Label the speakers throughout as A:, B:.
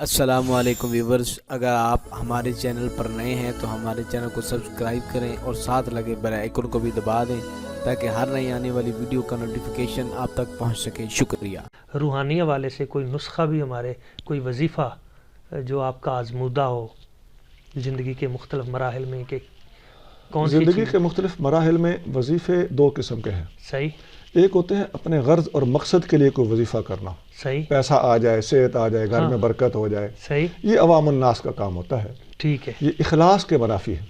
A: السلام علیکم ویورز، اگر آپ ہمارے چینل پر نئے ہیں تو ہمارے چینل کو سبسکرائب کریں اور ساتھ لگے بیل آئیکن کو بھی دبا دیں تاکہ ہر نئی آنے والی ویڈیو کا نوٹیفیکیشن آپ تک پہنچ سکے۔ شکریہ۔
B: روحانی حوالے سے کوئی نسخہ بھی ہمارے، کوئی وظیفہ جو آپ کا آزمودہ ہو زندگی کے مختلف مراحل میں، کہ کون سی
C: زندگی
B: چیز؟
C: کے مختلف مراحل میں وظیفے دو قسم کے ہیں۔
B: صحیح
C: ایک ہوتے ہیں اپنے غرض اور مقصد کے لیے کوئی وظیفہ کرنا،
B: صحیح
C: پیسہ آ جائے، صحت آ جائے، گھر
B: ہاں،
C: میں برکت ہو جائے،
B: صحیح
C: یہ عوام الناس کا کام ہوتا ہے۔
B: ٹھیک ہے۔
C: یہ اخلاص کے منافی ہے۔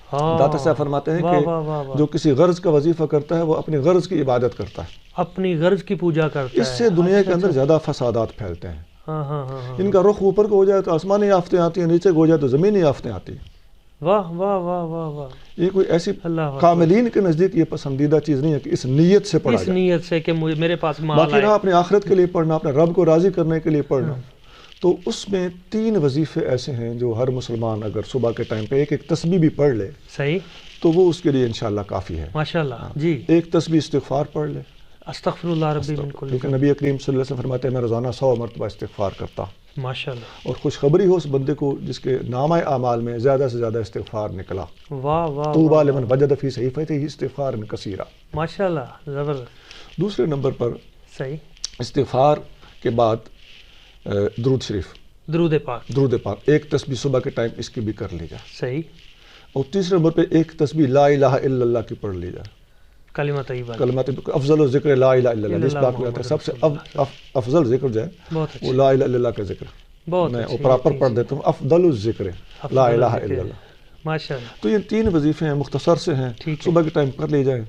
B: ہاں،
C: داتا صاحب فرماتے ہیں
B: واہ
C: کہ
B: واہ واہ واہ،
C: جو کسی غرض کا وظیفہ کرتا ہے وہ اپنی غرض کی عبادت کرتا ہے۔
B: اپنی غرض کی پوجا کرتا ہے۔
C: اس سے دنیا کے
B: اچھا،
C: اندر
B: اچھا۔
C: زیادہ فسادات پھیلتے ہیں۔
B: ہاں ہاں ہاں ہاں،
C: ان کا رخ اوپر کو ہو جائے تو آسمانی آفتیں آتی ہیں، نیچے کو ہو جائے تو زمینی آفتیں آتی ہیں۔
B: واہ واہ واہ واہ واہ،
C: یہ کوئی ایسی
B: اللہ اکبر۔
C: کاملین کے نزدیک یہ پسندیدہ چیز نہیں ہے کہ اس نیت سے پڑھا
B: اس
C: جائے۔
B: نیت سے کہ میرے پاس مال
C: باقی
B: آئے۔
C: رہا اپنے آخرت کے لیے پڑھنا، اپنے رب کو راضی کرنے کے لیے پڑھنا، تو اس میں 3 وظیفے ایسے ہیں جو ہر مسلمان اگر صبح کے ٹائم پہ ایک تسبیح بھی پڑھ لے
B: صحیح،
C: تو وہ اس کے لیے انشاءاللہ کافی ہے۔
B: ماشاءاللہ جی۔
C: ایک تسبیح استغفار پڑھ لے،
B: استغفر اللہ ربی من کل
C: کیونکہ نبی کریم صلی اللہ علیہ وسلم فرماتے ہیں میں روزانہ 100 مرتبہ استغفار کرتا ہوں،
B: ماشاءاللہ۔
C: اور خوشخبری ہو اس بندے کو جس کے نامہ اعمال میں زیادہ سے زیادہ استغفار نکلا۔
B: واہ واہ
C: طوبیٰ
B: واہ،
C: لمن وجد فی صحیفتہ استغفارا کثیرا۔
B: ماشاءاللہ، زبردست۔
C: دوسرے نمبر پر
B: صحیح،
C: استغفار کے بعد درود شریف،
B: درود پاک،
C: درود پاک، ایک تسبیح صبح کے ٹائم اس کی بھی کر لی جائے۔
B: صحیح،
C: اور تیسرے نمبر پہ ایک تسبیح لا الہ الا اللہ کی پڑھ لی جائے۔
B: کلمہ طیبہ،
C: کلمات افضل الذکر لا الہ الا اللہ، جس بات میں آتا ہے سب سے افضل ذکر جو ہے
B: بہت
C: وہ
B: اچھی،
C: لا الہ الا اللہ کا ذکر۔
B: بہت
C: میں
B: اچھی،
C: وہ پراپر پڑھ دیتا ہوں، افضل الذکر لا الہ الا اللہ۔
B: ماشاءاللہ،
C: تو یہ 3 وظیفے ہیں، مختصر سے ہیں،
B: ٹھیک ہے۔
C: صبح کے ٹائم کر لی جائے۔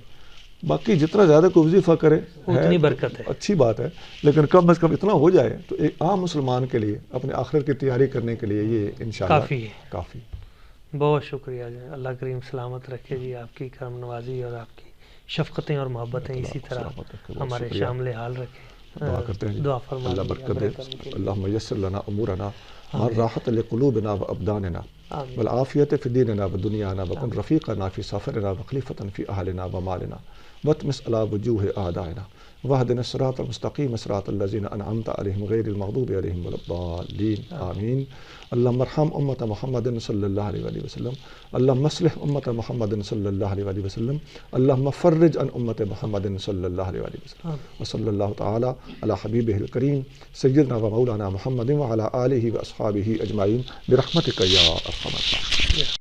C: باقی جتنا زیادہ کوئی وظیفہ کرے
B: اتنی برکت ہے۔
C: اچھی بات ہے، لیکن کم از کم اتنا ہو جائے تو ایک عام مسلمان کے لیے اپنے آخرت کی تیاری کرنے کے لیے یہ انشاءاللہ
B: کافی ہے۔
C: کافی۔
B: بہت شکریہ جی، اللہ کریم سلامت رکھے جی، آپ کی کرم نوازی اور آپ کی شفقتیں اور محبتیں اسی طرح
C: سلامت رکھے، بہت
B: ہمارے
C: شکریہ۔
B: شامل حال رکھے۔
C: دعا کرتے ہیں
B: دعا فرما
C: اللہ
B: دیجیے،
C: برکت دے۔
B: برکت کے لیے۔
C: اللہم یسر لنا امورنا راحت لقلوبنا و ابداننا
B: آمین۔
C: والعافیت فی دیننا و دنیانا وکن رفیقنا فی سفرنا وخلیفتا فی اہلنا و مالنا واتمس علی وجوہ اعدائنا واہدنا الصراط المستقیم صراط الذین انعمت علیہم غیر المغضوب علیہم ولا الضالین آمین۔ اللہم ارحم امت محمد صلی اللہ علیہ وآلہ وسلم، اللہم اصلح امت محمد صلی اللہ علیہ وآلہ وسلم، اللہم فرج عن امت محمد صلی اللہ علیہ وآلہ وسلم، وصلی اللہ تعالی علی حبیبہ الکریم سیدنا و مولانا محمد وعلی آلہ و اصحابہ اجمعین برحمتک یا ارحم الراحمین۔